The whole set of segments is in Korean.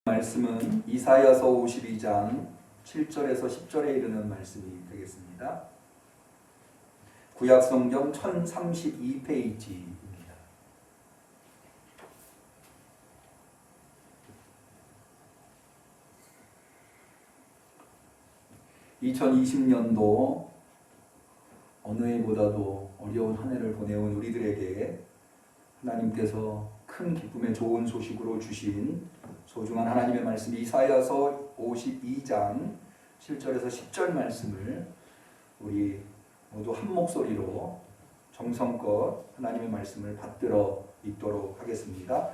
말씀은 이사야서 52장 7절에서 10절에 이르는 말씀이 되겠습니다. 구약성경 1032페이지입니다. (2020년도) 어느 해보다도 어려운 한 해를 보내온 우리들에게 하나님께서 큰 기쁨의 좋은 소식으로 주신 소중한 하나님의 말씀 이사야서 52장 7절에서 10절 말씀을 우리 모두 한 목소리로 정성껏 하나님의 말씀을 받들어 읽도록 하겠습니다.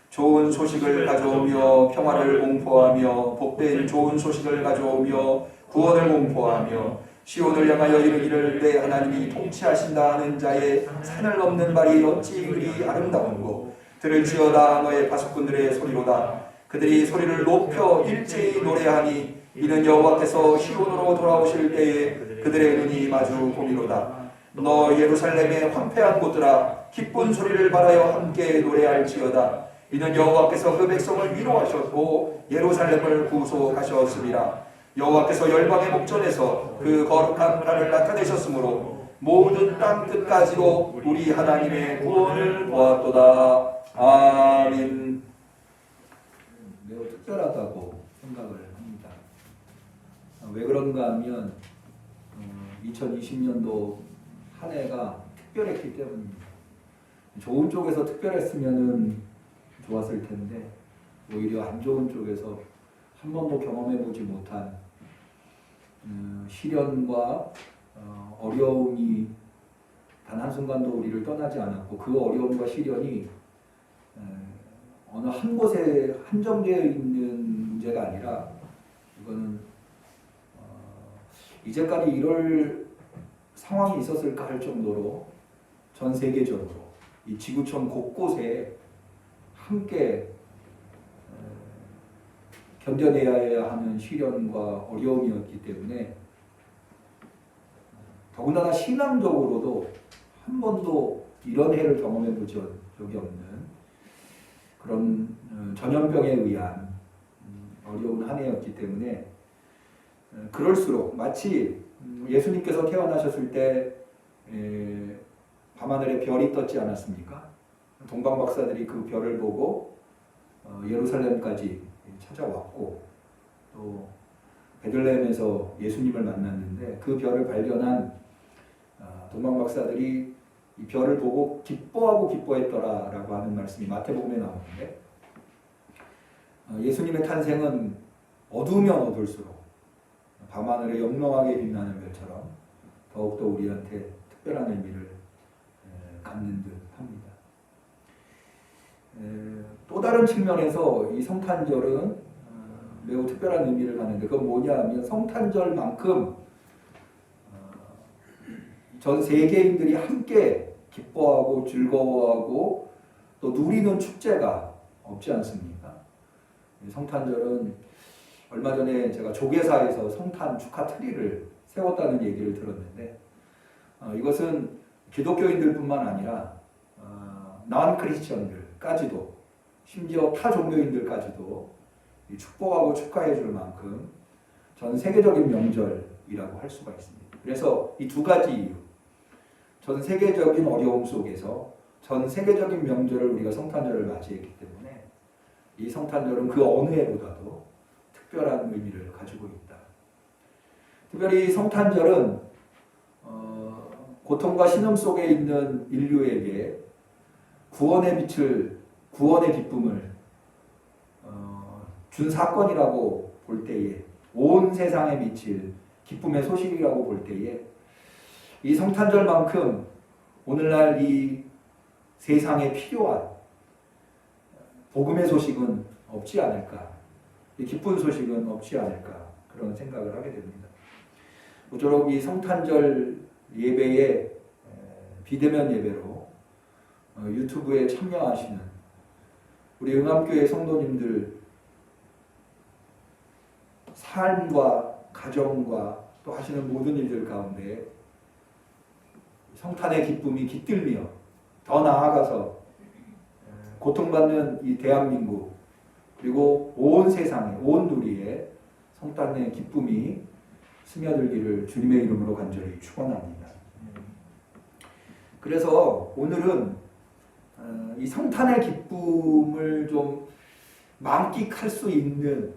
좋은 소식을 가져오며 평화를 공포하며 복된 좋은 소식을 가져오며 구원을 공포하며 시온을 향하여 이르기를 내 하나님이 통치하신다 하는 자의 산을 넘는 발이 어찌 그리 아름다운고 들을지어다 너의 파수꾼들의 소리로다. 그들이 소리를 높여 일제히 노래하니 이는 여호와께서 시온으로 돌아오실 때에 그들의 눈이 마주 보미로다. 너 예루살렘의 황폐한 곳들아 기쁜 소리를 발하여 함께 노래할지어다. 이는 여호와께서 그 백성을 위로하셨고 예루살렘을 구속하셨습니다. 여호와께서 열방의 목전에서 그 거룩한 나라를 나타내셨으므로 모든 땅 끝까지도 우리 하나님의 구원을 보았도다. 아멘. 매우 특별하다고 생각을 합니다. 왜 그런가 하면 2020년도 한 해가 특별했기 때문입니다. 좋은 쪽에서 특별했으면 좋았을 텐데 오히려 안 좋은 쪽에서 한 번도 경험해보지 못한 시련과 어려움이 단 한순간도 우리를 떠나지 않았고 그 어려움과 시련이 어느 한 곳에 한정되어 있는 문제가 아니라 이거는 이제까지 이럴 상황이 있었을까 할 정도로 전 세계적으로 이 지구촌 곳곳에 함께 견뎌내야 하는 시련과 어려움이었기 때문에 더군다나 신앙적으로도 한 번도 이런 해를 경험해 본 적이 없는 그런 전염병에 의한 어려운 한 해였기 때문에 그럴수록 마치 예수님께서 태어나셨을 때 밤하늘에 별이 떴지 않았습니까? 동방박사들이 그 별을 보고 예루살렘까지 찾아왔고 또 베들레헴에서 예수님을 만났는데 그 별을 발견한 동방박사들이 이 별을 보고 기뻐하고 기뻐했더라라고 하는 말씀이 마태복음에 나오는데 예수님의 탄생은 어두우면 어두울수록 밤하늘에 영롱하게 빛나는 별처럼 더욱더 우리한테 특별한 의미를 갖는 듯 합니다. 또 다른 측면에서 이 성탄절은 매우 특별한 의미를 갖는데 그건 뭐냐 하면 성탄절만큼 전 세계인들이 함께 기뻐하고 즐거워하고 또 누리는 축제가 없지 않습니까? 성탄절은 얼마 전에 제가 조계사에서 성탄 축하 트리를 세웠다는 얘기를 들었는데 이것은 기독교인들뿐만 아니라 난 크리스천들까지도 심지어 타 종교인들까지도 축복하고 축하해 줄 만큼 전 세계적인 명절이라고 할 수가 있습니다. 그래서 이 두 가지 이유, 전 세계적인 어려움 속에서 전 세계적인 명절을 우리가 성탄절을 맞이했기 때문에 이 성탄절은 그 어느 해보다도 특별한 의미를 가지고 있다. 특별히 성탄절은 고통과 신음 속에 있는 인류에게 구원의 빛을, 구원의 기쁨을 준 사건이라고 볼 때에 온 세상에 미칠 기쁨의 소식이라고 볼 때에 이 성탄절만큼 오늘날 이 세상에 필요한 복음의 소식은 없지 않을까, 기쁜 소식은 없지 않을까 그런 생각을 하게 됩니다. 모쪼록 이 성탄절 예배에 비대면 예배로 유튜브에 참여하시는 우리 응암교회 성도님들 삶과 가정과 또 하시는 모든 일들 가운데 성탄의 기쁨이 깃들며 더 나아가서 고통받는 이 대한민국 그리고 온 세상에, 온 누리에 성탄의 기쁨이 스며들기를 주님의 이름으로 간절히 축원합니다. 그래서 오늘은 이 성탄의 기쁨을 좀 만끽할 수 있는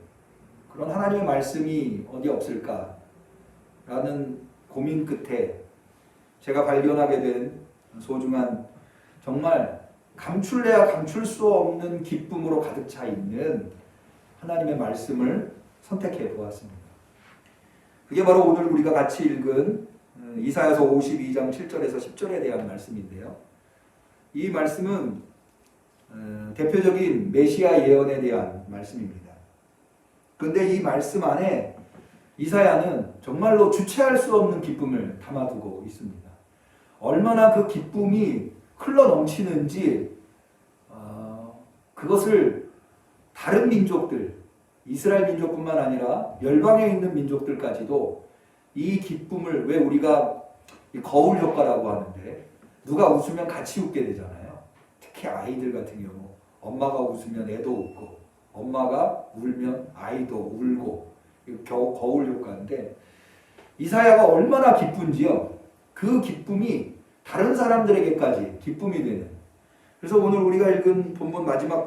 그런 하나님의 말씀이 어디 없을까라는 고민 끝에 제가 발견하게 된 소중한, 정말 감출래야 감출 수 없는 기쁨으로 가득 차 있는 하나님의 말씀을 선택해 보았습니다. 그게 바로 오늘 우리가 같이 읽은 이사야서 52장 7절에서 10절에 대한 말씀인데요. 이 말씀은 대표적인 메시아 예언에 대한 말씀입니다. 그런데 이 말씀 안에 이사야는 정말로 주체할 수 없는 기쁨을 담아두고 있습니다. 얼마나 그 기쁨이 흘러 넘치는지 그것을 다른 민족들, 이스라엘 민족뿐만 아니라 열방에 있는 민족들까지도 이 기쁨을, 왜 우리가 거울 효과라고 하는데 누가 웃으면 같이 웃게 되잖아요. 특히 아이들 같은 경우 엄마가 웃으면 애도 웃고 엄마가 울면 아이도 울고, 거울 효과인데 이사야가 얼마나 기쁜지요. 그 기쁨이 다른 사람들에게까지 기쁨이 되는. 그래서 오늘 우리가 읽은 본문 마지막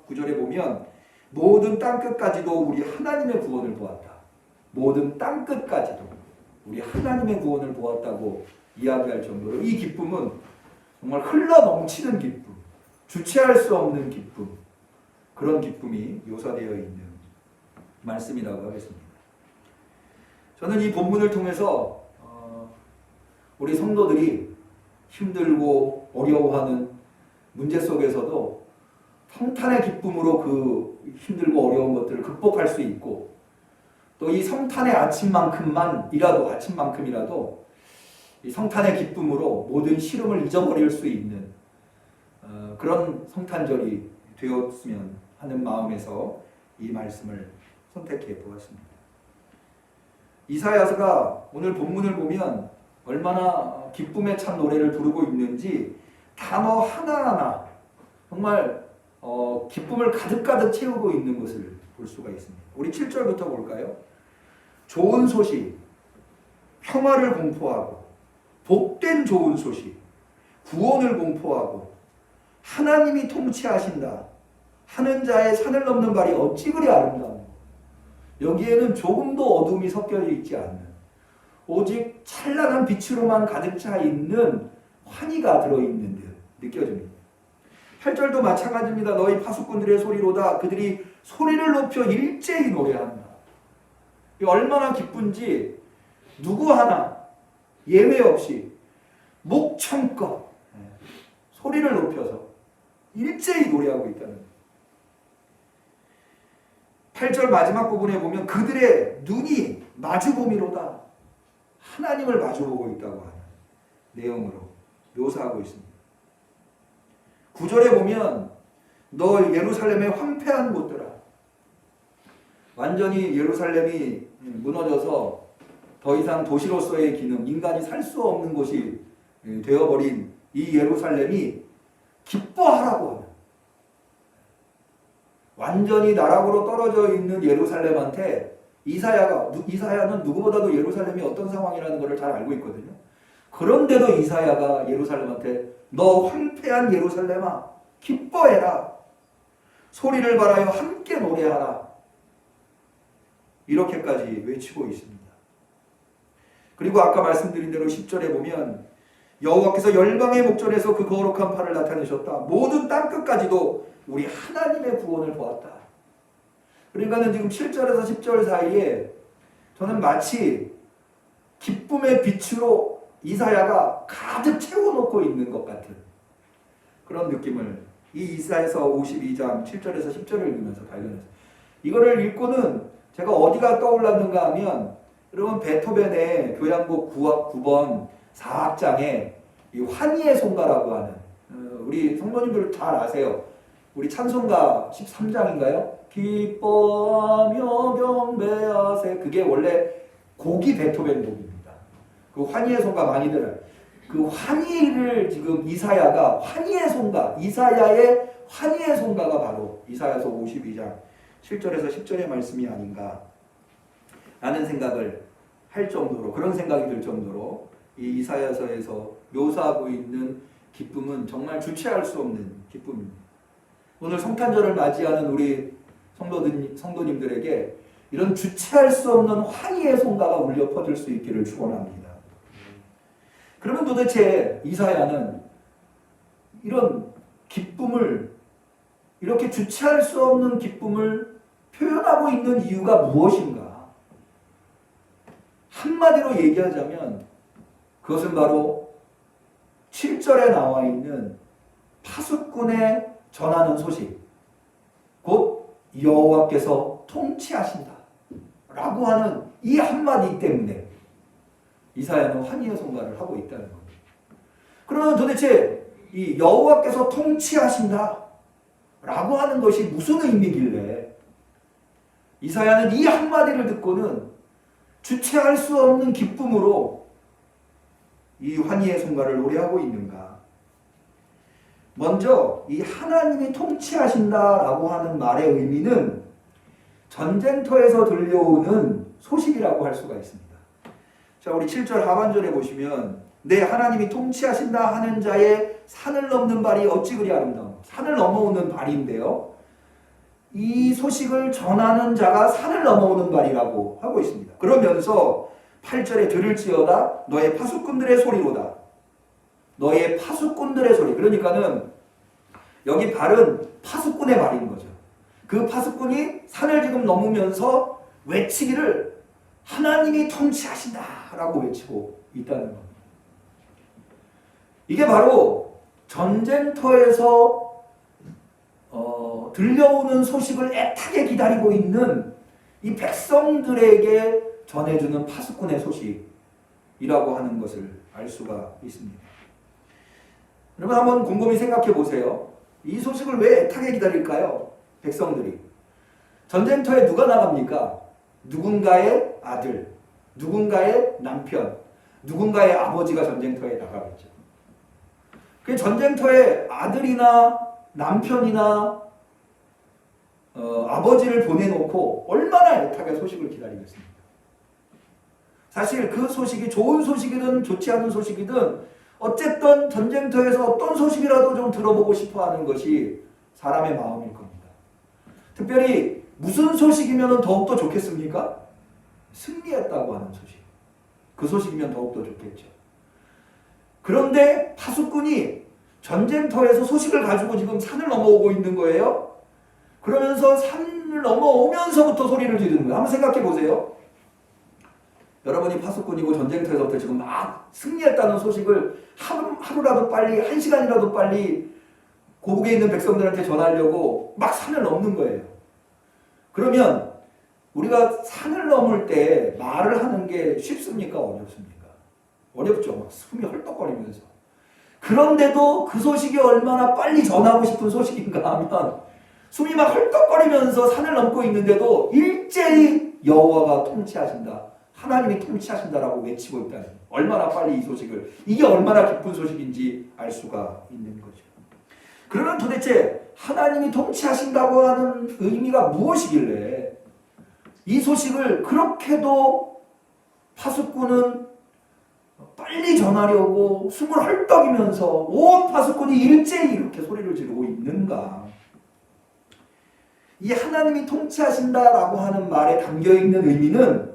구절에 보면 모든 땅끝까지도 우리 하나님의 구원을 보았다. 모든 땅끝까지도 우리 하나님의 구원을 보았다고 이야기할 정도로 이 기쁨은 정말 흘러 넘치는 기쁨, 주체할 수 없는 기쁨, 그런 기쁨이 묘사되어 있는 말씀이라고 하겠습니다. 저는 이 본문을 통해서 우리 성도들이 힘들고 어려워하는 문제 속에서도 성탄의 기쁨으로 그 힘들고 어려운 것들을 극복할 수 있고, 또 이 성탄의 아침만큼이라도 이 성탄의 기쁨으로 모든 시름을 잊어버릴 수 있는 그런 성탄절이 되었으면 하는 마음에서 이 말씀을 선택해 보았습니다. 이사야서가 오늘 본문을 보면 얼마나 기쁨에 찬 노래를 부르고 있는지 단어 하나하나 정말 기쁨을 가득가득 채우고 있는 것을 볼 수가 있습니다. 우리 7절부터 볼까요? 좋은 소식, 평화를 공포하고 복된 좋은 소식, 구원을 공포하고 하나님이 통치하신다 하는 자의 산을 넘는 발이 어찌 그리 아름다운가. 여기에는 조금도 어둠이 섞여 있지 않는, 오직 찬란한 빛으로만 가득 차 있는 환희가 들어있는 듯 느껴집니다. 8절도 마찬가지입니다. 너희 파수꾼들의 소리로다. 그들이 소리를 높여 일제히 노래한다. 얼마나 기쁜지 누구 하나 예외 없이 목청껏 소리를 높여서 일제히 노래하고 있다는 거예요. 8절 마지막 부분에 보면 그들의 눈이 마주보미로다. 하나님을 마주보고 있다고 하는 내용으로 묘사하고 있습니다. 9절에 보면 너 예루살렘의 황폐한 곳들아. 완전히 예루살렘이 무너져서 더 이상 도시로서의 기능, 인간이 살 수 없는 곳이 되어버린 이 예루살렘이 기뻐하라고 하는, 완전히 나락으로 떨어져 있는 예루살렘한테 이사야는 누구보다도 예루살렘이 어떤 상황이라는 것을 잘 알고 있거든요. 그런데도 이사야가 예루살렘한테 너 황폐한 예루살렘아 기뻐해라, 소리를 발하여 함께 노래하라, 이렇게까지 외치고 있습니다. 그리고 아까 말씀드린 대로 10절에 보면 여호와께서 열방의 목전에서 그 거룩한 팔을 나타내셨다. 모든 땅끝까지도 우리 하나님의 구원을 보았다. 그러니까는 지금 7절에서 10절 사이에 저는 마치 기쁨의 빛으로 이사야가 가득 채워놓고 있는 것 같은 그런 느낌을 이 이사야서 52장 7절에서 10절을 읽으면서 발견했어요. 이거를 읽고는 제가 어디가 떠올랐는가 하면, 여러분 베토벤의 교향곡 9번 4악장에 이 환희의 송가라고 하는, 우리 성도님들 잘 아세요. 우리 찬송가 13장인가요? 기뻐하며 경배하세. 그게 원래 곡이 베토벤 곡입니다. 그 환희의 송가 많이들 그 환희를 지금 이사야가 환희의 송가, 이사야의 환희의 송가가 바로 이사야서 52장 7절에서 10절의 말씀이 아닌가 라는 생각을 할 정도로, 그런 생각이 들 정도로 이 이사야서에서 묘사하고 있는 기쁨은 정말 주체할 수 없는 기쁨입니다. 오늘 성탄절을 맞이하는 우리 성도님들에게 이런 주체할 수 없는 환희의 송가가 울려 퍼질 수 있기를 축원합니다. 그러면 도대체 이사야는 이런 기쁨을, 이렇게 주체할 수 없는 기쁨을 표현하고 있는 이유가 무엇인가? 한마디로 얘기하자면 그것은 바로 7절에 나와 있는 파수꾼에 전하는 소식, 곧 여호와께서 통치하신다 라고 하는 이 한마디 때문에 이사야는 환희의 송가를 하고 있다는 겁니다. 그러면 도대체 이 여호와께서 통치하신다 라고 하는 것이 무슨 의미길래 이사야는 이 한마디를 듣고는 주체할 수 없는 기쁨으로 이 환희의 송가를 노래하고 있는가? 먼저 이 하나님이 통치하신다라고 하는 말의 의미는 전쟁터에서 들려오는 소식이라고 할 수가 있습니다. 자, 우리 7절 하반절에 보시면 내 하나님이 통치하신다 하는 자의 산을 넘는 발이 어찌 그리 아름다운, 산을 넘어오는 발인데요, 이 소식을 전하는 자가 산을 넘어오는 발이라고 하고 있습니다. 그러면서 8절에 들을지어다 너의 파수꾼들의 소리로다. 너의 파수꾼들의 소리. 그러니까는 여기 발은 파수꾼의 발인 거죠. 그 파수꾼이 산을 지금 넘으면서 외치기를 하나님이 통치하신다 라고 외치고 있다는 겁니다. 이게 바로 전쟁터에서 들려오는 소식을 애타게 기다리고 있는 이 백성들에게 전해주는 파수꾼의 소식이라고 하는 것을 알 수가 있습니다. 여러분 한번 곰곰이 생각해 보세요. 이 소식을 왜 애타게 기다릴까요? 백성들이. 전쟁터에 누가 나갑니까? 누군가의 아들, 누군가의 남편, 누군가의 아버지가 전쟁터에 나가겠죠. 그 전쟁터에 아들이나 남편이나 아버지를 보내놓고 얼마나 애타게 소식을 기다리겠습니까? 사실 그 소식이 좋은 소식이든 좋지 않은 소식이든 어쨌든 전쟁터에서 어떤 소식이라도 좀 들어보고 싶어하는 것이 사람의 마음일 겁니다. 특별히 무슨 소식이면 더욱더 좋겠습니까? 승리했다고 하는 소식. 그 소식이면 더욱더 좋겠죠. 그런데 파수꾼이 전쟁터에서 소식을 가지고 지금 산을 넘어오고 있는 거예요. 그러면서 산을 넘어오면서부터 소리를 지르는 거예요. 한번 생각해 보세요. 여러분이 파수꾼이고 전쟁터에서부터 지금 막 승리했다는 소식을 하루라도 빨리, 한 시간이라도 빨리 고국에 있는 백성들한테 전하려고 막 산을 넘는 거예요. 그러면 우리가 산을 넘을 때 말을 하는 게 쉽습니까? 어렵습니까? 어렵죠. 막 숨이 헐떡거리면서. 그런데도 그 소식이 얼마나 빨리 전하고 싶은 소식인가 하면 숨이 막 헐떡거리면서 산을 넘고 있는데도 일제히 여호와가 통치하신다, 하나님이 통치하신다라고 외치고 있다는, 얼마나 빨리 이 소식을, 이게 얼마나 기쁜 소식인지 알 수가 있는 거죠. 그러면 도대체 하나님이 통치하신다고 하는 의미가 무엇이길래 이 소식을 그렇게도 파수꾼은 빨리 전하려고 숨을 헐떡이면서 온 파수꾼이 일제히 이렇게 소리를 지르고 있는가? 이 하나님이 통치하신다라고 하는 말에 담겨있는 의미는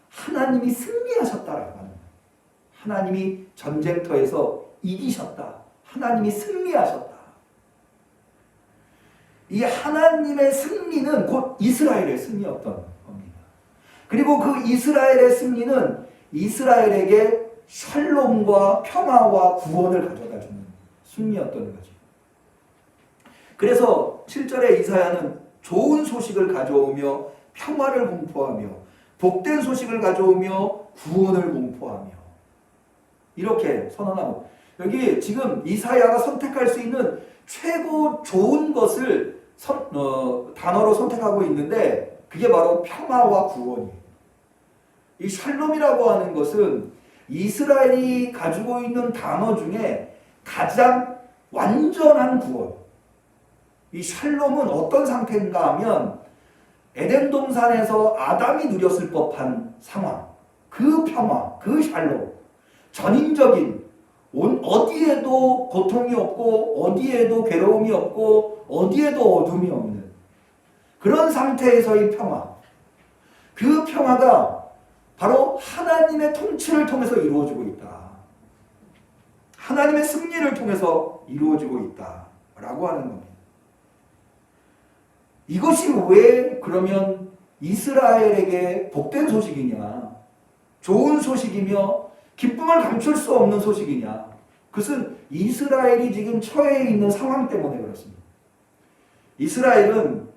하나님이 승리하셨다라고 하는, 하나님이 전쟁터에서 이기셨다, 하나님이 승리하셨다. 이 하나님의 승리는 곧 이스라엘의 승리였던 겁니다. 그리고 그 이스라엘의 승리는 이스라엘에게 샬롬과 평화와 구원을 가져다주는 승리였던 거죠. 그래서 7절에 이사야는 좋은 소식을 가져오며 평화를 공포하며 복된 소식을 가져오며 구원을 공포하며 이렇게 선언하고, 여기 지금 이사야가 선택할 수 있는 최고 좋은 것을 단어로 선택하고 있는데 그게 바로 평화와 구원이에요. 이 샬롬이라고 하는 것은 이스라엘이 가지고 있는 단어 중에 가장 완전한 구원. 이 샬롬은 어떤 상태인가 하면 에덴 동산에서 아담이 누렸을 법한 상황, 그 평화, 그 샬롬, 전인적인 어디에도 고통이 없고 어디에도 괴로움이 없고 어디에도 어둠이 없는 그런 상태에서의 평화. 그 평화가 바로 하나님의 통치를 통해서 이루어지고 있다. 하나님의 승리를 통해서 이루어지고 있다라고 하는 겁니다. 이것이 왜 그러면 이스라엘에게 복된 소식이냐, 좋은 소식이며 기쁨을 감출 수 없는 소식이냐. 그것은 이스라엘이 지금 처해 있는 상황 때문에 그렇습니다. 이스라엘은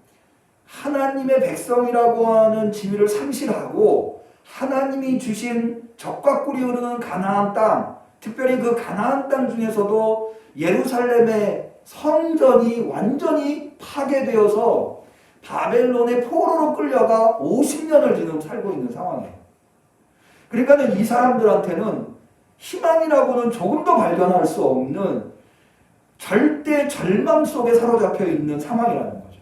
하나님의 백성이라고 하는 지위를 상실하고 하나님이 주신 적과 꿀이 흐르는 가나안 땅, 특별히 그 가나안 땅 중에서도 예루살렘의 성전이 완전히 파괴되어서 바벨론의 포로로 끌려가 50년을 지금 살고 있는 상황이에요. 그러니까는 이 사람들한테는 희망이라고는 조금도 발견할 수 없는 절대 절망 속에 사로잡혀 있는 상황이라는 거죠.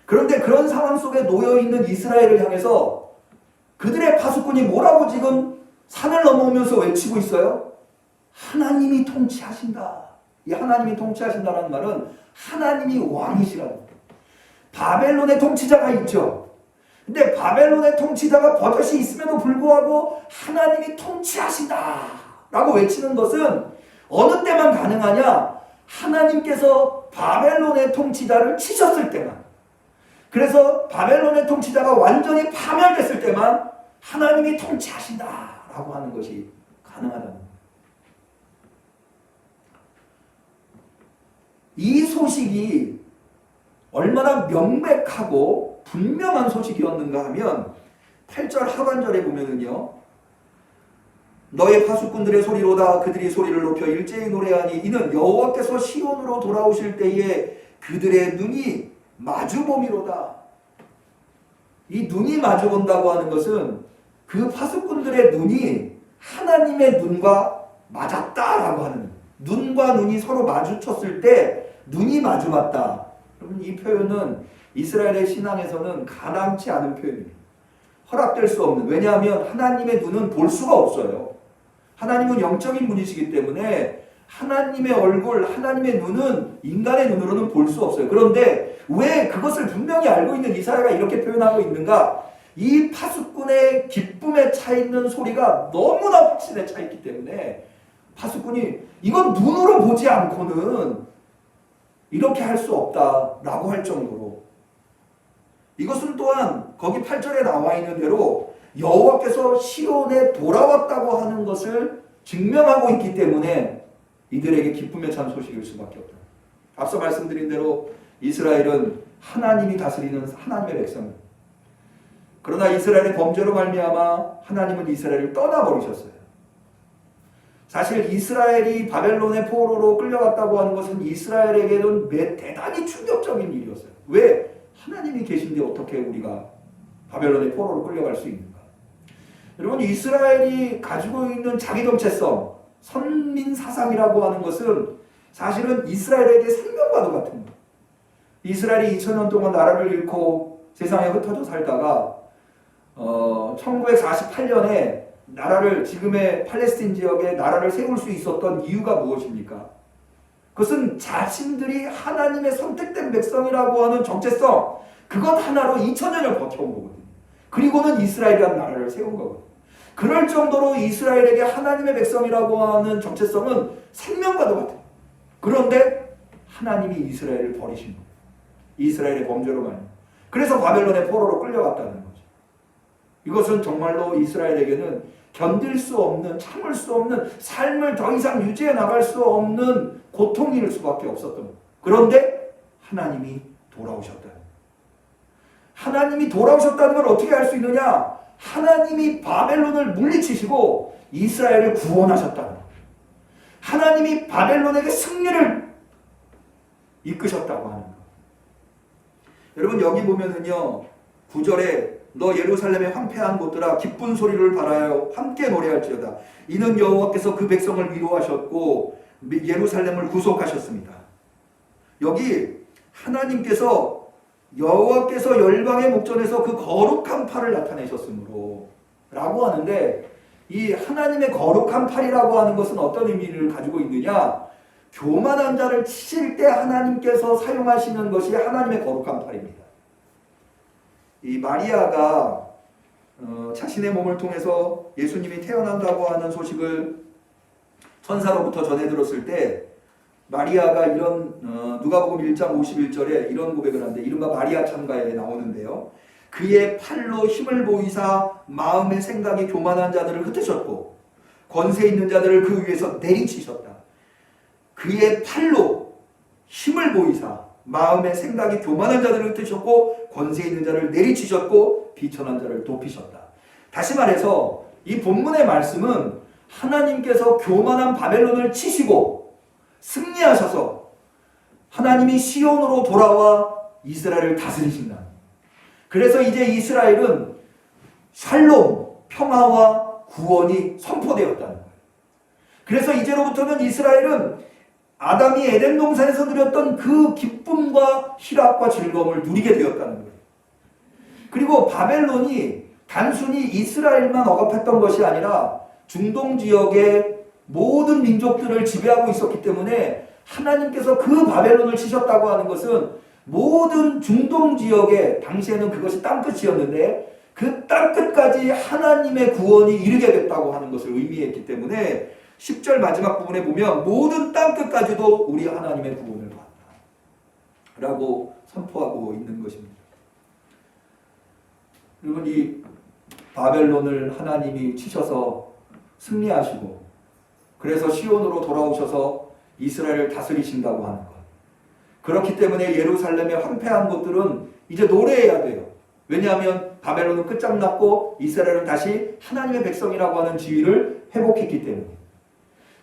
그런데 그런 상황 속에 놓여 있는 이스라엘을 향해서 그들의 파수꾼이 뭐라고 지금 산을 넘어오면서 외치고 있어요? 하나님이 통치하신다. 이 하나님이 통치하신다는 말은 하나님이 왕이시라는 거예요. 바벨론의 통치자가 있죠. 근데 바벨론의 통치자가 버젓이 있음에도 불구하고 하나님이 통치하신다 라고 외치는 것은 어느 때만 가능하냐? 하나님께서 바벨론의 통치자를 치셨을 때만. 그래서 바벨론의 통치자가 완전히 파멸됐을 때만 하나님이 통치하신다 라고 하는 것이 가능하다는 거예요. 이 소식이 얼마나 명백하고 분명한 소식이었는가 하면 8절 하반절에 보면은요, 너의 파수꾼들의 소리로다 그들이 소리를 높여 일제히 노래하니 이는 여호와께서 시온으로 돌아오실 때에 그들의 눈이 마주봄이로다. 이 눈이 마주본다고 하는 것은 그 파수꾼들의 눈이 하나님의 눈과 맞았다라고 하는, 눈과 눈이 서로 마주쳤을 때 눈이 마주봤다. 여러분, 이 표현은 이스라엘의 신앙에서는 가당치 않은 표현입니다. 허락될 수 없는. 왜냐하면 하나님의 눈은 볼 수가 없어요. 하나님은 영적인 분이시기 때문에 하나님의 얼굴, 하나님의 눈은 인간의 눈으로는 볼 수 없어요. 그런데 왜 그것을 분명히 알고 있는 이사야가 이렇게 표현하고 있는가? 이 파수꾼의 기쁨에 차 있는 소리가 너무나 확신에 차 있기 때문에 파수꾼이 이건 눈으로 보지 않고는 이렇게 할 수 없다라고 할 정도로, 이것은 또한 거기 8절에 나와 있는 대로 여호와께서 시온에 돌아왔다고 하는 것을 증명하고 있기 때문에 이들에게 기쁨에 찬 소식일 수밖에 없다. 앞서 말씀드린 대로 이스라엘은 하나님이 다스리는 하나님의 백성입니다. 그러나 이스라엘의 범죄로 말미암아 하나님은 이스라엘을 떠나버리셨어요. 사실 이스라엘이 바벨론의 포로로 끌려갔다고 하는 것은 이스라엘에게는 대단히 충격적인 일이었어요. 왜? 하나님이 계신데 어떻게 우리가 바벨론의 포로로 끌려갈 수 있는가? 여러분, 이스라엘이 가지고 있는 자기 정체성, 선민 사상이라고 하는 것은 사실은 이스라엘에게 생명과도 같은 거예요. 이스라엘이 2000년 동안 나라를 잃고 세상에 흩어져 살다가 1948년에 나라를, 지금의 팔레스틴 지역에 나라를 세울 수 있었던 이유가 무엇입니까? 그것은 자신들이 하나님의 선택된 백성이라고 하는 정체성, 그것 하나로 2000년을 버텨온 거거든요. 그리고는 이스라엘이라는 나라를 세운 거거든요. 그럴 정도로 이스라엘에게 하나님의 백성이라고 하는 정체성은 생명과도 같아요. 그런데 하나님이 이스라엘을 버리신 거예요. 이스라엘의 범죄로 말이에요. 그래서 바벨론의 포로로 끌려갔다는 거죠. 이것은 정말로 이스라엘에게는 견딜 수 없는, 참을 수 없는, 삶을 더 이상 유지해 나갈 수 없는 고통일 수밖에 없었던 거예요. 그런데 하나님이 돌아오셨다는 거예요. 하나님이 돌아오셨다는 걸 어떻게 알 수 있느냐? 하나님이 바벨론을 물리치시고 이스라엘을 구원하셨다는 거예요. 하나님이 바벨론에게 승리를 이끄셨다고 하는 거예요. 여러분, 여기 보면은요, 9절에 너 예루살렘의 황폐한 곳들아 기쁜 소리를 발하여 함께 노래할지어다. 이는 여호와께서 그 백성을 위로하셨고 예루살렘을 구속하셨습니다. 여기 하나님께서 여호와께서 열방의 목전에서 그 거룩한 팔을 나타내셨으므로 라고 하는데, 이 하나님의 거룩한 팔이라고 하는 것은 어떤 의미를 가지고 있느냐? 교만한 자를 치실 때 하나님께서 사용하시는 것이 하나님의 거룩한 팔입니다. 이 마리아가 자신의 몸을 통해서 예수님이 태어난다고 하는 소식을 천사로부터 전해 들었을 때, 마리아가 이런 누가복음 1장 51절에 이런 고백을 하는데, 이른바 마리아 찬가에 나오는데요. 그의 팔로 힘을 보이사 마음의 생각이 교만한 자들을 흩으셨고 권세 있는 자들을 그 위에서 내리치셨다. 그의 팔로 힘을 보이사 마음의 생각이 교만한 자들을 흩으셨고 권세 있는 자를 내리치셨고 비천한 자를 높이셨다. 다시 말해서 이 본문의 말씀은 하나님께서 교만한 바벨론을 치시고 승리하셔서 하나님이 시온으로 돌아와 이스라엘을 다스리신다. 그래서 이제 이스라엘은 샬롬, 평화와 구원이 선포되었다는 거예요. 그래서 이제로부터는 이스라엘은 아담이 에덴 동산에서 누렸던 그 기쁨과 희락과 즐거움을 누리게 되었다는 거예요. 그리고 바벨론이 단순히 이스라엘만 억압했던 것이 아니라 중동 지역의 모든 민족들을 지배하고 있었기 때문에 하나님께서 그 바벨론을 치셨다고 하는 것은 모든 중동 지역에, 당시에는 그것이 땅끝이었는데 그 땅끝까지 하나님의 구원이 이르게 됐다고 하는 것을 의미했기 때문에 10절 마지막 부분에 보면 모든 땅끝까지도 우리 하나님의 구원을 받았다 라고 선포하고 있는 것입니다. 그리고 이 바벨론을 하나님이 치셔서 승리하시고 그래서 시온으로 돌아오셔서 이스라엘을 다스리신다고 하는 것. 그렇기 때문에 예루살렘의 황폐한 곳들은 이제 노래해야 돼요. 왜냐하면 바벨론은 끝장났고 이스라엘은 다시 하나님의 백성이라고 하는 지위를 회복했기 때문에.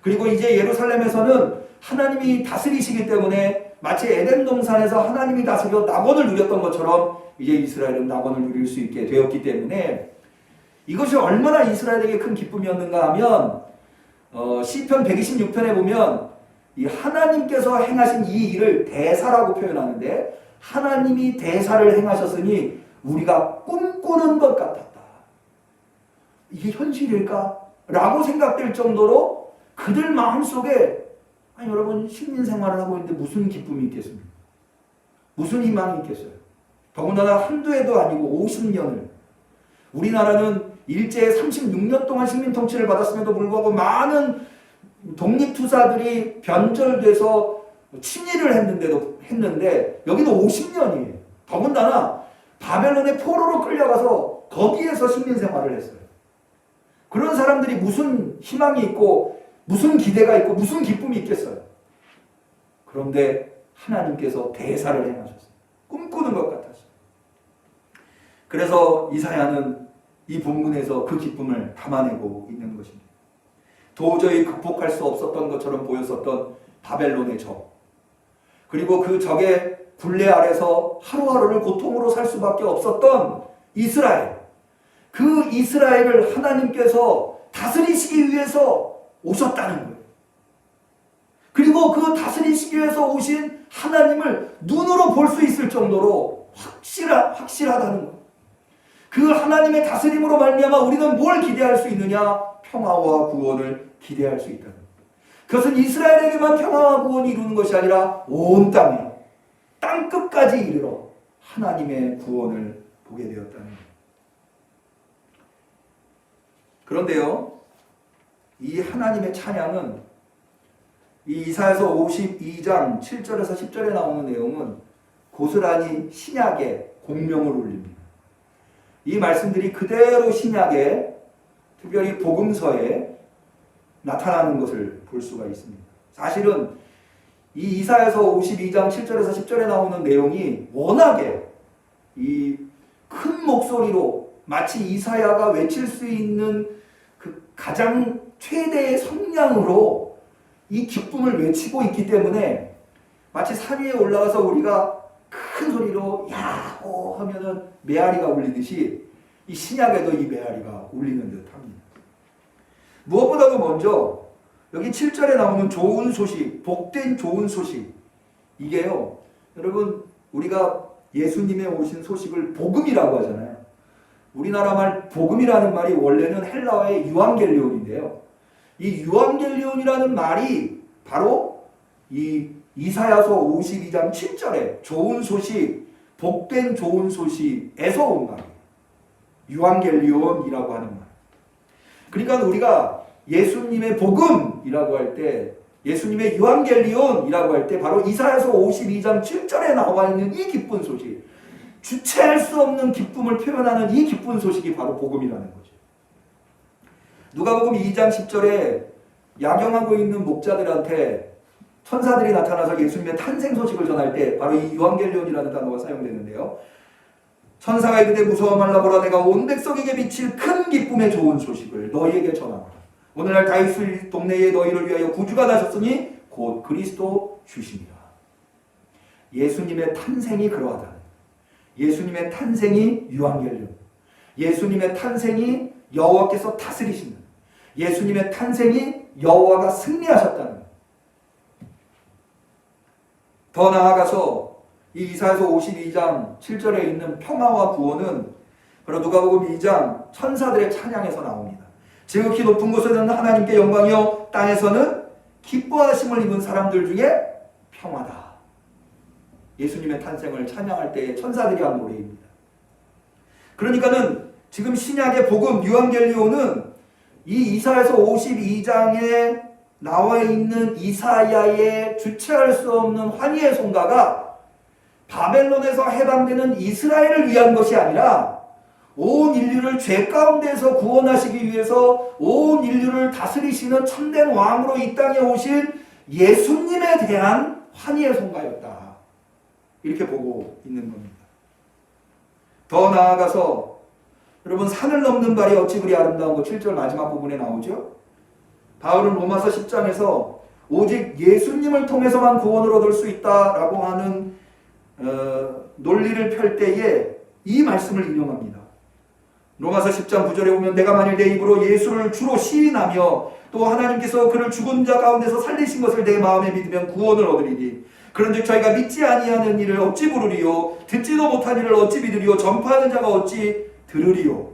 그리고 이제 예루살렘에서는 하나님이 다스리시기 때문에 마치 에덴 동산에서 하나님이 다스려 낙원을 누렸던 것처럼 이제 이스라엘은 낙원을 누릴 수 있게 되었기 때문에 이것이 얼마나 이스라엘에게 큰 기쁨이었는가 하면 시편 126편에 보면 이 하나님께서 행하신 이 일을 대사라고 표현하는데, 하나님이 대사를 행하셨으니 우리가 꿈꾸는 것 같았다. 이게 현실일까? 라고 생각될 정도로 그들 마음속에, 아니 여러분 식민생활을 하고 있는데 무슨 기쁨이 있겠습니까? 무슨 희망이 있겠어요? 더군다나 한두 해도 아니고 50년을, 우리나라는 일제 36년 동안 식민통치를 받았음에도 불구하고 많은 독립투사들이 변절돼서 친일을 했는데 여기는 50년이에요. 더군다나 바벨론의 포로로 끌려가서 거기에서 식민생활을 했어요. 그런 사람들이 무슨 희망이 있고 무슨 기대가 있고 무슨 기쁨이 있겠어요. 그런데 하나님께서 대사를 행하셨어요. 꿈꾸는 것 같았어요. 그래서 이사야는 이 본문에서 그 기쁨을 담아내고 있는 것입니다. 도저히 극복할 수 없었던 것처럼 보였었던 바벨론의 적, 그리고 그 적의 굴레 아래서 하루하루를 고통으로 살 수밖에 없었던 이스라엘, 그 이스라엘을 하나님께서 다스리시기 위해서 오셨다는 거예요. 그리고 그 다스리시기 위해서 오신 하나님을 눈으로 볼 수 있을 정도로 확실하다는 거예요. 그 하나님의 다스림으로 말미암아 우리는 뭘 기대할 수 있느냐? 평화와 구원을 기대할 수 있다는 거예요. 그것은 이스라엘에게만 평화와 구원이 이루는 것이 아니라 온 땅에, 땅끝까지 이르러 하나님의 구원을 보게 되었다는 거예요. 그런데요, 이 하나님의 찬양은 이 이사야서 52장 7절에서 10절에 나오는 내용은 고스란히 신약의 공명을 울립니다. 이 말씀들이 그대로 신약에, 특별히 복음서에 나타나는 것을 볼 수가 있습니다. 사실은 이 이사야서 52장 7절에서 10절에 나오는 내용이 워낙에 이 큰 목소리로 마치 이사야가 외칠 수 있는 그 가장 최대의 성량으로 이 기쁨을 외치고 있기 때문에 마치 산 위에 올라가서 우리가 큰 소리로 야호 하면은 메아리가 울리듯이 이 신약에도 이 메아리가 울리는 듯합니다. 무엇보다도 먼저 여기 7절에 나오는 좋은 소식, 복된 좋은 소식, 이게요, 여러분, 우리가 예수님의 오신 소식을 복음이라고 하잖아요. 우리나라 말 복음이라는 말이 원래는 헬라어의 유앙겔리온인데요. 이 유앙겔리온이라는 말이 바로 이 이사야서 52장 7절에 좋은 소식, 복된 좋은 소식에서 온 말이에요. 유앙겔리온이라고 하는 말. 그러니까 우리가 예수님의 복음이라고 할 때, 예수님의 유앙겔리온이라고 할 때 바로 이사야서 52장 7절에 나와 있는 이 기쁜 소식, 주체할 수 없는 기쁨을 표현하는 이 기쁜 소식이 바로 복음이라는 거죠. 누가복음 2장 10절에 야경하고 있는 목자들한테 천사들이 나타나서 예수님의 탄생 소식을 전할 때 바로 이 유앙겔리온이라는 단어가 사용되는데요. 천사가 이르되 무서워 말라, 보라 내가 온 백성에게 비칠 큰 기쁨의 좋은 소식을 너희에게 전하노라. 오늘날 다윗 동네에 너희를 위하여 구주가 나셨으니 곧 그리스도 주시니라. 예수님의 탄생이 그러하다는, 예수님의 탄생이 유앙겔리온, 예수님의 탄생이 여호와께서 다스리시는, 예수님의 탄생이 여호와가 승리하셨다는. 더 나아가서 이 이사야서 52장 7절에 있는 평화와 구원은 바로 누가복음 2장 천사들의 찬양에서 나옵니다. 지극히 높은 곳에서는 하나님께 영광이요 땅에서는 기뻐하심을 입은 사람들 중에 평화다. 예수님의 탄생을 찬양할 때에 천사들이 한 노래입니다. 그러니까는 지금 신약의 복음 유앙겔리온은 이 이사야서 52장에 나와 있는 이사야의 주체할 수 없는 환희의 송가가 바벨론에서 해방되는 이스라엘을 위한 것이 아니라 온 인류를 죄 가운데서 구원하시기 위해서 온 인류를 다스리시는 참된 왕으로 이 땅에 오신 예수님에 대한 환희의 송가였다. 이렇게 보고 있는 겁니다. 더 나아가서 여러분, 산을 넘는 발이 어찌 그리 아름다운 거 7절 마지막 부분에 나오죠. 바울은 로마서 10장에서 오직 예수님을 통해서만 구원을 얻을 수 있다라고 하는 논리를 펼 때에 이 말씀을 인용합니다. 로마서 10장 9절에 보면 내가 만일 내 입으로 예수를 주로 시인하며 또 하나님께서 그를 죽은 자 가운데서 살리신 것을 내 마음에 믿으면 구원을 얻으리니 그런즉 저희가 믿지 아니하는 일을 어찌 부르리요 듣지도 못한 일을 어찌 믿으리요 전파하는 자가 어찌 들으리요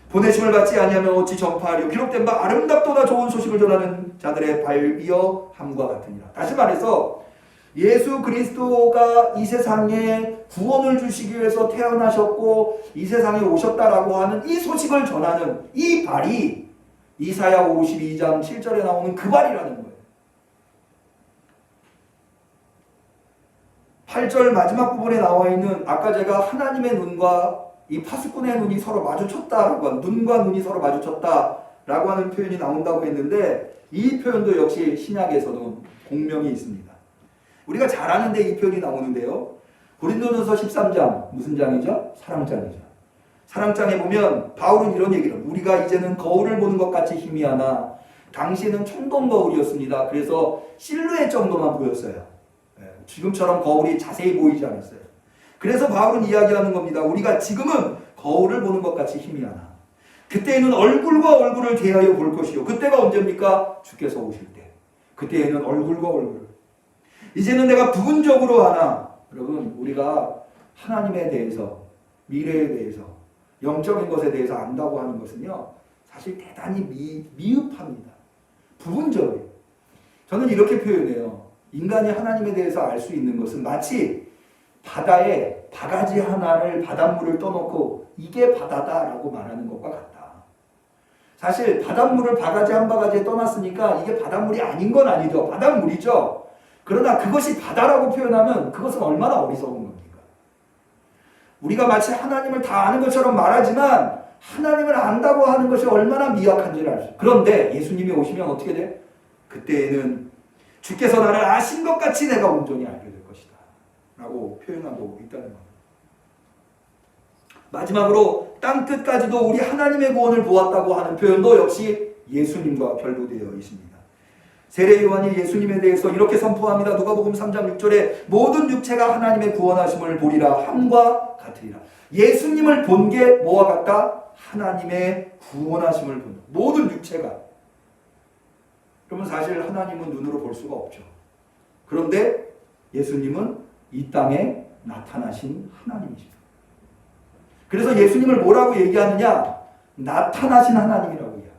보내심을 받지 아니하면 어찌 전파하리요 기록된 바 아름답도다 좋은 소식을 전하는 자들의 발이여 함과 같으니라. 다시 말해서 예수 그리스도가 이 세상에 구원을 주시기 위해서 태어나셨고 이 세상에 오셨다라고 하는 이 소식을 전하는 이 발이 이사야 52장 7절에 나오는 그 발이라는 거예요. 8절 마지막 부분에 나와 있는 아까 제가 하나님의 눈과 이 파수꾼의 눈이 서로 마주쳤다라고 하는, 눈과 눈이 서로 마주쳤다라고 하는 표현이 나온다고 했는데 이 표현도 역시 신약에서도 공명이 있습니다. 우리가 잘 아는데 이 표현이 나오는데요. 고린도전서 13장 무슨 장이죠? 사랑장이죠. 사랑장에 보면 바울은 이런 얘기를, 우리가 이제는 거울을 보는 것 같이 희미하나 당시에는 청동 거울이었습니다. 그래서 실루엣 정도만 보였어요. 지금처럼 거울이 자세히 보이지 않았어요. 그래서 바울은 이야기하는 겁니다. 우리가 지금은 거울을 보는 것 같이 희미하나 그때에는 얼굴과 얼굴을 대하여 볼 것이요. 그때가 언제입니까? 주께서 오실 때. 그때에는 얼굴과 얼굴. 이제는 내가 부분적으로 하나, 여러분, 우리가 하나님에 대해서, 미래에 대해서, 영적인 것에 대해서 안다고 하는 것은요, 사실 대단히 미흡합니다. 부분적이에요. 저는 이렇게 표현해요. 인간이 하나님에 대해서 알 수 있는 것은 마치 바다에 바가지 하나를, 바닷물을 떠놓고 이게 바다다라고 말하는 것과 같다. 사실 바닷물을 바가지 한 바가지에 떠났으니까 이게 바닷물이 아닌 건 아니죠. 바닷물이죠. 그러나 그것이 바다라고 표현하면 그것은 얼마나 어리석은 겁니까? 우리가 마치 하나님을 다 아는 것처럼 말하지만 하나님을 안다고 하는 것이 얼마나 미약한지를 알 수 있어요. 그런데 예수님이 오시면 어떻게 돼? 그때에는 주께서 나를 아신 것 같이 내가 온전히 알게 될 것이다 라고 표현하고 있다는 겁니다. 마지막으로 땅끝까지도 우리 하나님의 구원을 보았다고 하는 표현도 역시 예수님과 결부되어 있습니다. 세례 요한이 예수님에 대해서 이렇게 선포합니다. 누가복음 3장 6절에 모든 육체가 하나님의 구원하심을 보리라 함과 같으리라. 예수님을 본 게 뭐와 같다? 하나님의 구원하심을 본다. 모든 육체가. 그러면 사실 하나님은 눈으로 볼 수가 없죠. 그런데 예수님은 이 땅에 나타나신 하나님이십니다. 그래서 예수님을 뭐라고 얘기하느냐? 나타나신 하나님이라고 얘기합니다.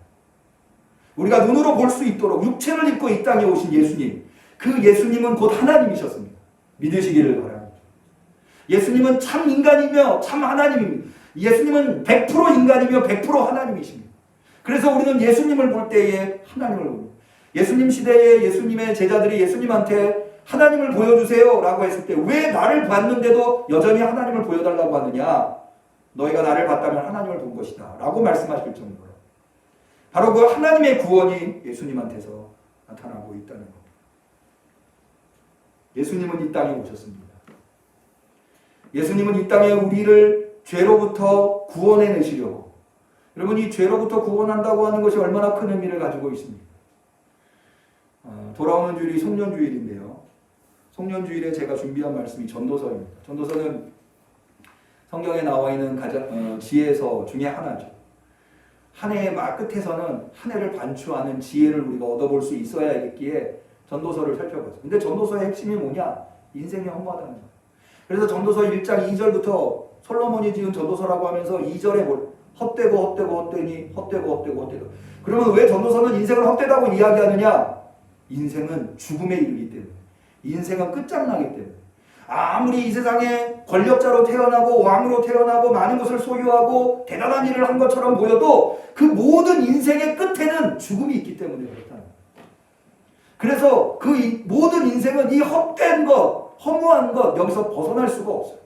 우리가 눈으로 볼 수 있도록 육체를 입고 이 땅에 오신 예수님, 그 예수님은 곧 하나님이셨습니다. 믿으시기를 바랍니다. 예수님은 참 인간이며 참 하나님입니다. 예수님은 100% 인간이며 100% 하나님이십니다. 그래서 우리는 예수님을 볼 때에 하나님을 봅니다. 예수님 시대에 예수님의 제자들이 예수님한테 하나님을 보여주세요 라고 했을 때 왜 나를 봤는데도 여전히 하나님을 보여달라고 하느냐? 너희가 나를 봤다면 하나님을 본 것이다 라고 말씀하실 정도로 바로 그 하나님의 구원이 예수님한테서 나타나고 있다는 겁니다. 예수님은 이 땅에 오셨습니다. 예수님은 이 땅에 우리를 죄로부터 구원해내시려고, 여러분 이 죄로부터 구원한다고 하는 것이 얼마나 큰 의미를 가지고 있습니다. 돌아오는 주일이 송년주일인데요. 송년주일에 제가 준비한 말씀이 전도서입니다. 전도서는 성경에 나와 있는 가장 지혜서 중에 하나죠. 한 해의 막 끝에서는 한 해를 반추하는 지혜를 우리가 얻어볼 수 있어야겠기에 전도서를 살펴보죠. 근데 전도서의 핵심이 뭐냐? 인생이 허무하다는 거예요. 그래서 전도서 1장 2절부터 솔로몬이 지은 전도서라고 하면서 2절에 헛되고 그러면 왜 전도서는 인생을 헛되다고 이야기하느냐? 인생은 죽음에 이르기 때문에, 인생은 끝장나기 때문에, 아무리 이 세상에 권력자로 태어나고 왕으로 태어나고 많은 것을 소유하고 대단한 일을 한 것처럼 보여도 그 모든 인생의 끝에는 죽음이 있기 때문에 그렇다는 거예요. 그래서 그 모든 인생은 이 헛된 것, 허무한 것, 여기서 벗어날 수가 없어요.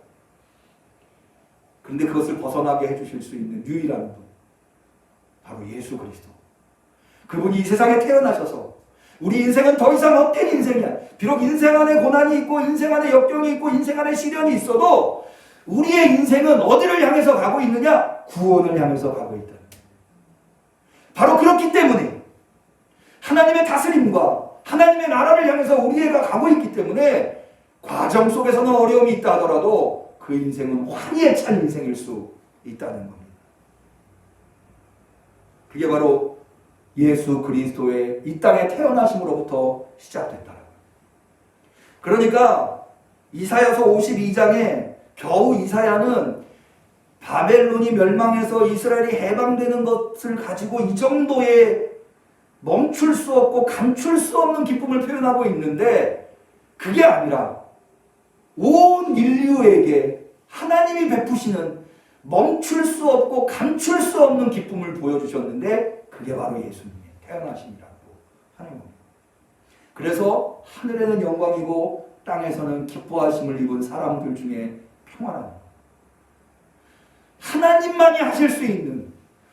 그런데 그것을 벗어나게 해주실 수 있는 유일한 분, 바로 예수 그리스도. 그분이 이 세상에 태어나셔서 우리 인생은 더 이상 헛된 인생이야. 비록 인생 안에 고난이 있고 인생 안에 역경이 있고 인생 안에 시련이 있어도 우리의 인생은 어디를 향해서 가고 있느냐? 구원을 향해서 가고 있다. 바로 그렇기 때문에 하나님의 다스림과 하나님의 나라를 향해서 우리가 가고 있기 때문에 과정 속에서는 어려움이 있다 하더라도 그 인생은 환희에 찬 인생일 수 있다는 겁니다. 그게 바로 예수 그리스도의 이 땅에 태어나심으로부터 시작됐다. 그러니까 이사야서 52장에 겨우 이사야는 바벨론이 멸망해서 이스라엘이 해방되는 것을 가지고 이 정도의 멈출 수 없고 감출 수 없는 기쁨을 표현하고 있는데, 그게 아니라 온 인류에게 하나님이 베푸시는 멈출 수 없고 감출 수 없는 기쁨을 보여주셨는데, 그게 바로 예수님의 태어나심이라고 하는 겁니다. 그래서 하늘에는 영광이고 땅에서는 기뻐하심을 입은 사람들 중에 평안합니다. 하나님만이 하실 수 있는,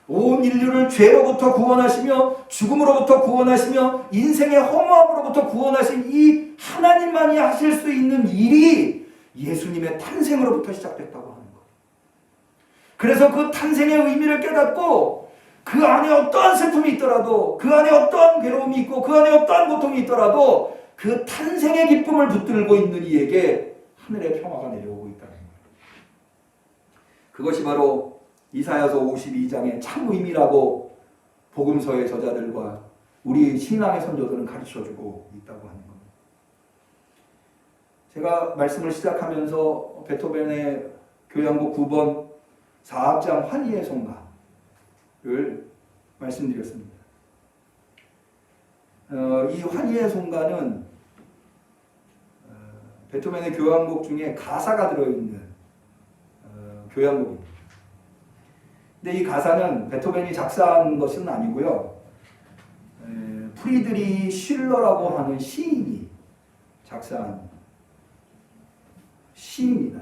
온 인류를 죄로부터 구원하시며 죽음으로부터 구원하시며 인생의 허무함으로부터 구원하신 이 하나님만이 하실 수 있는 일이 예수님의 탄생으로부터 시작됐다고 하는 거예요. 그래서 그 탄생의 의미를 깨닫고 그 안에 어떠한 슬픔이 있더라도, 그 안에 어떠한 괴로움이 있고 그 안에 어떠한 고통이 있더라도 그 탄생의 기쁨을 붙들고 있는 이에게 하늘의 평화가 내려오고 있다는 거예요. 그것이 바로 이사야서 52장의 참 의미라고 복음서의 저자들과 우리 신앙의 선조들은 가르쳐주고 있다고 하는 겁니다. 제가 말씀을 시작하면서 베토벤의 교향곡 9번 4악장 환희의 송가를 말씀드렸습니다. 이 환희의 송가는 베토벤의 교향곡 중에 가사가 들어있는 교향곡입니다. 근데 이 가사는 베토벤이 작사한 것은 아니고요. 프리드리 슐러라고 하는 시인이 작사한 시입니다.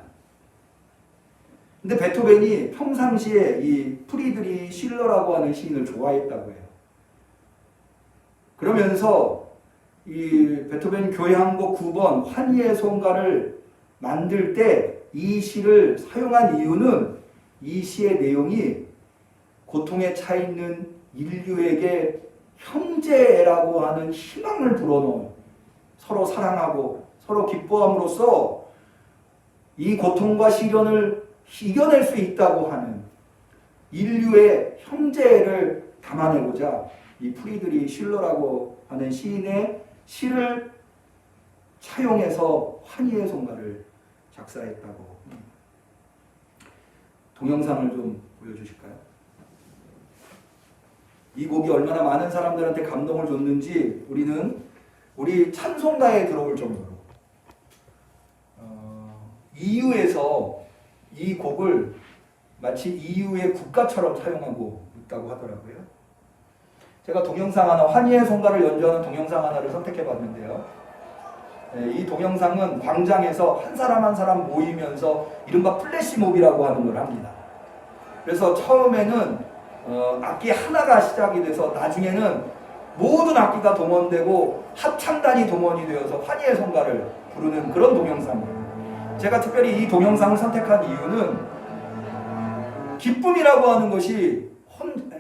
근데 베토벤이 평상시에 이 프리드리 슐러라고 하는 시인을 좋아했다고 해요. 그러면서 이 베토벤 교향곡 9번 환희의 송가를 만들 때 이 시를 사용한 이유는 이 시의 내용이 고통에 차 있는 인류에게 형제라고 하는 희망을 불어넣은, 서로 사랑하고 서로 기뻐함으로써 이 고통과 시련을 이겨낼 수 있다고 하는 인류의 형제를 담아내고자 이 프리드리히 슐러라고 하는 시인의 시를 차용해서 환희의 송가를 작사했다고. 동영상을 좀 보여주실까요? 이 곡이 얼마나 많은 사람들한테 감동을 줬는지 우리 찬송가에 들어올 정도로 EU에서 이 곡을 마치 EU의 국가처럼 사용하고 있다고 하더라고요. 제가 동영상 하나, 환희의 송가를 연주하는 동영상 하나를 선택해 봤는데요. 이 동영상은 광장에서 한 사람 한 사람 모이면서 이른바 플래시몹이라고 하는 걸 합니다. 그래서 처음에는 악기 하나가 시작이 돼서 나중에는 모든 악기가 동원되고 합창단이 동원이 되어서 환희의 송가를 부르는 그런 동영상이에요. 제가 특별히 이 동영상을 선택한 이유는 기쁨이라고 하는 것이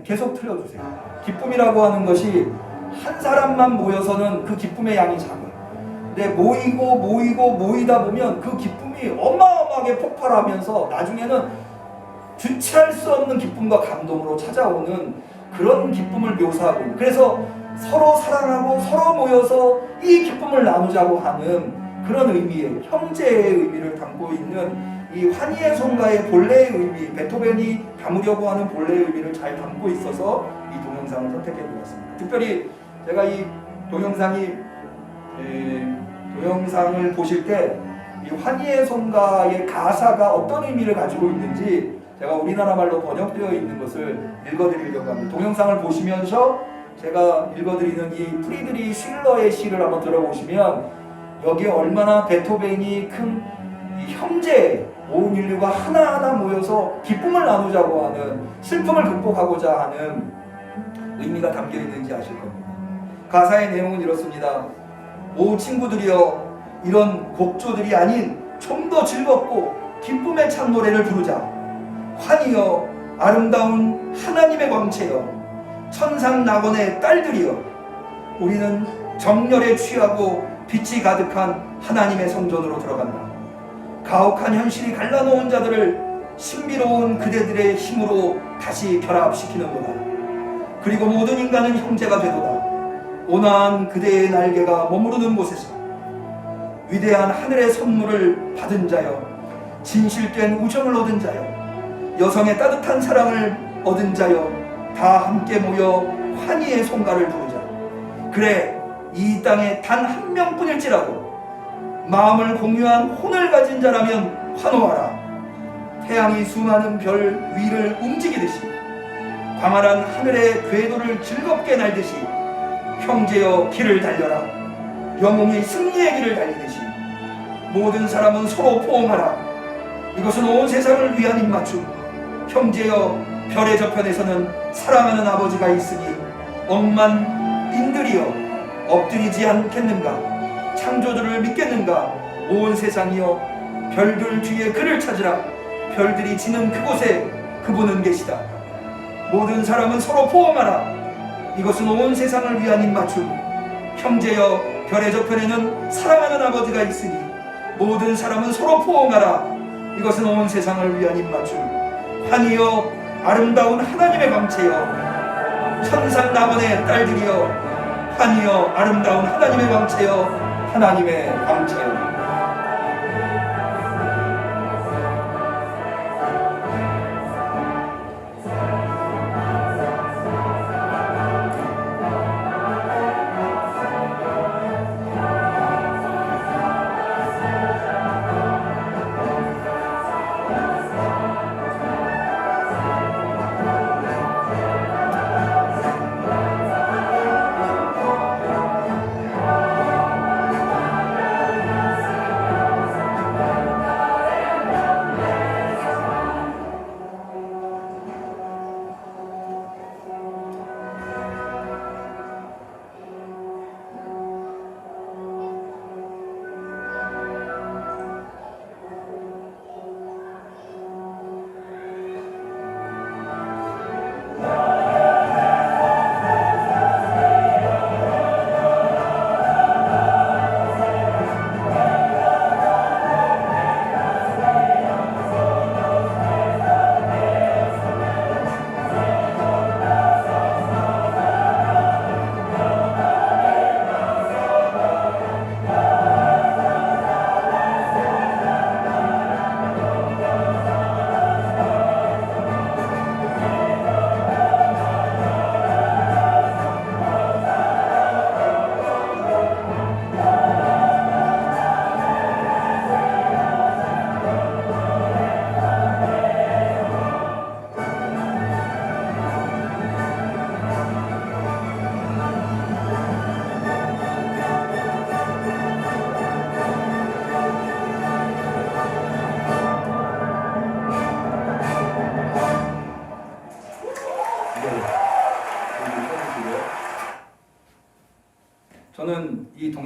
계속 틀어주세요. 기쁨이라고 하는 것이 한 사람만 모여서는 그 기쁨의 양이 작아요. 근데 모이다 보면 그 기쁨이 어마어마하게 폭발하면서 나중에는 주체할 수 없는 기쁨과 감동으로 찾아오는 그런 기쁨을 묘사하고 있는, 그래서 서로 사랑하고 서로 모여서 이 기쁨을 나누자고 하는 그런 의미의, 형제의 의미를 담고 있는 이 환희의 송가의 본래의 의미, 베토벤이 담으려고 하는 본래의 의미를 잘 담고 있어서 이 동영상을 선택해 보았습니다. 특별히 제가 이 동영상을 보실 때 이 환희의 송가의 가사가 어떤 의미를 가지고 있는지 제가 우리나라 말로 번역되어 있는 것을 읽어드리려고 합니다. 동영상을 보시면서 제가 읽어드리는 이 프리드리히 슐러의 시를 한번 들어보시면 여기에 얼마나 베토벤이 큰 이 형제, 온 인류가 하나하나 모여서 기쁨을 나누자고 하는, 슬픔을 극복하고자 하는 의미가 담겨 있는지 아실 겁니다. 가사의 내용은 이렇습니다. 오 친구들이여, 이런 곡조들이 아닌 좀 더 즐겁고 기쁨의 찬 노래를 부르자. 환희여, 아름다운 하나님의 광채여, 천상 낙원의 딸들이여, 우리는 정열에 취하고 빛이 가득한 하나님의 성전으로 들어간다. 가혹한 현실이 갈라놓은 자들을 신비로운 그대들의 힘으로 다시 결합시키는도다. 그리고 모든 인간은 형제가 되도다. 온화한 그대의 날개가 머무르는 곳에서 위대한 하늘의 선물을 받은 자여, 진실된 우정을 얻은 자여, 여성의 따뜻한 사랑을 얻은 자여, 다 함께 모여 환희의 송가를 부르자. 그래, 이 땅에 단 한 명뿐일지라도 마음을 공유한 혼을 가진 자라면 환호하라. 태양이 수많은 별 위를 움직이듯이, 광활한 하늘의 궤도를 즐겁게 날듯이 형제여 길을 달려라. 영웅이 승리의 길을 달리듯이 모든 사람은 서로 포옹하라. 이것은 온 세상을 위한 입맞춤. 형제여, 별의 저편에서는 사랑하는 아버지가 있으니 억만 인들이여 엎드리지 않겠는가? 창조주를 믿겠는가? 온 세상이여, 별들 뒤에 그를 찾으라. 별들이 지는 그곳에 그분은 계시다. 모든 사람은 서로 포옹하라. 이것은 온 세상을 위한 입맞춤. 형제여, 별의 저편에는 사랑하는 아버지가 있으니 모든 사람은 서로 포옹하라. 이것은 온 세상을 위한 입맞춤. 환희여, 아름다운 하나님의 광채여, 천상 낙원의 딸들이여, 환희여, 아름다운 하나님의 광채여, 하나님의 광채여.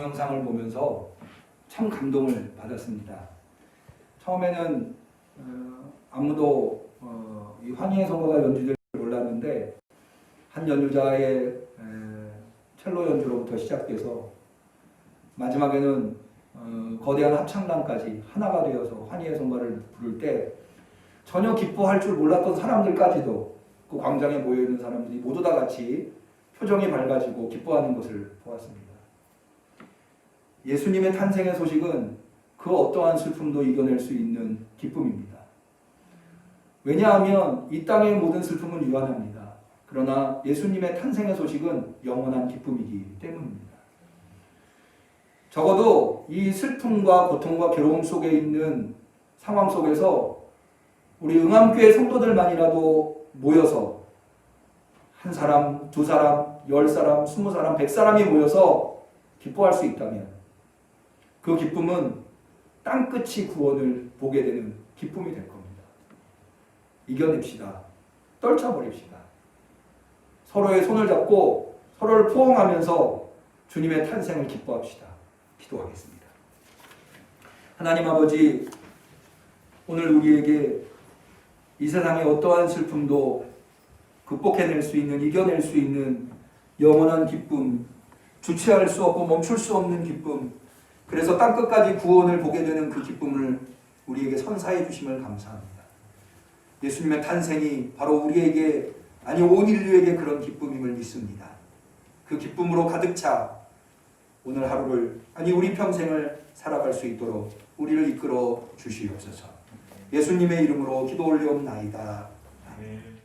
동영상을 보면서 참 감동을 받았습니다. 처음에는 아무도 이 환희의 성가가 연주될 줄 몰랐는데 한 연주자의 첼로 연주로부터 시작돼서 마지막에는 거대한 합창단까지 하나가 되어서 환희의 성가를 부를 때 전혀 기뻐할 줄 몰랐던 사람들까지도 그 광장에 모여있는 사람들이 모두 다 같이 표정이 밝아지고 기뻐하는 것을 보았습니다. 예수님의 탄생의 소식은 그 어떠한 슬픔도 이겨낼 수 있는 기쁨입니다. 왜냐하면 이 땅의 모든 슬픔은 유한합니다. 그러나 예수님의 탄생의 소식은 영원한 기쁨이기 때문입니다. 적어도 이 슬픔과 고통과 괴로움 속에 있는 상황 속에서 우리 응암교회 성도들만이라도 모여서 한 사람, 두 사람, 10사람, 20사람, 100사람이 모여서 기뻐할 수 있다면 그 기쁨은 땅끝이 구원을 보게 되는 기쁨이 될 겁니다. 이겨냅시다. 떨쳐버립시다. 서로의 손을 잡고 서로를 포옹하면서 주님의 탄생을 기뻐합시다. 기도하겠습니다. 하나님 아버지, 오늘 우리에게 이 세상의 어떠한 슬픔도 극복해낼 수 있는, 이겨낼 수 있는 영원한 기쁨, 주체할 수 없고 멈출 수 없는 기쁨, 그래서 땅끝까지 구원을 보게 되는 그 기쁨을 우리에게 선사해 주심을 감사합니다. 예수님의 탄생이 바로 우리에게, 아니 온 인류에게 그런 기쁨임을 믿습니다. 그 기쁨으로 가득 차 오늘 하루를, 아니 우리 평생을 살아갈 수 있도록 우리를 이끌어 주시옵소서. 예수님의 이름으로 기도 올려옵나이다. 아멘.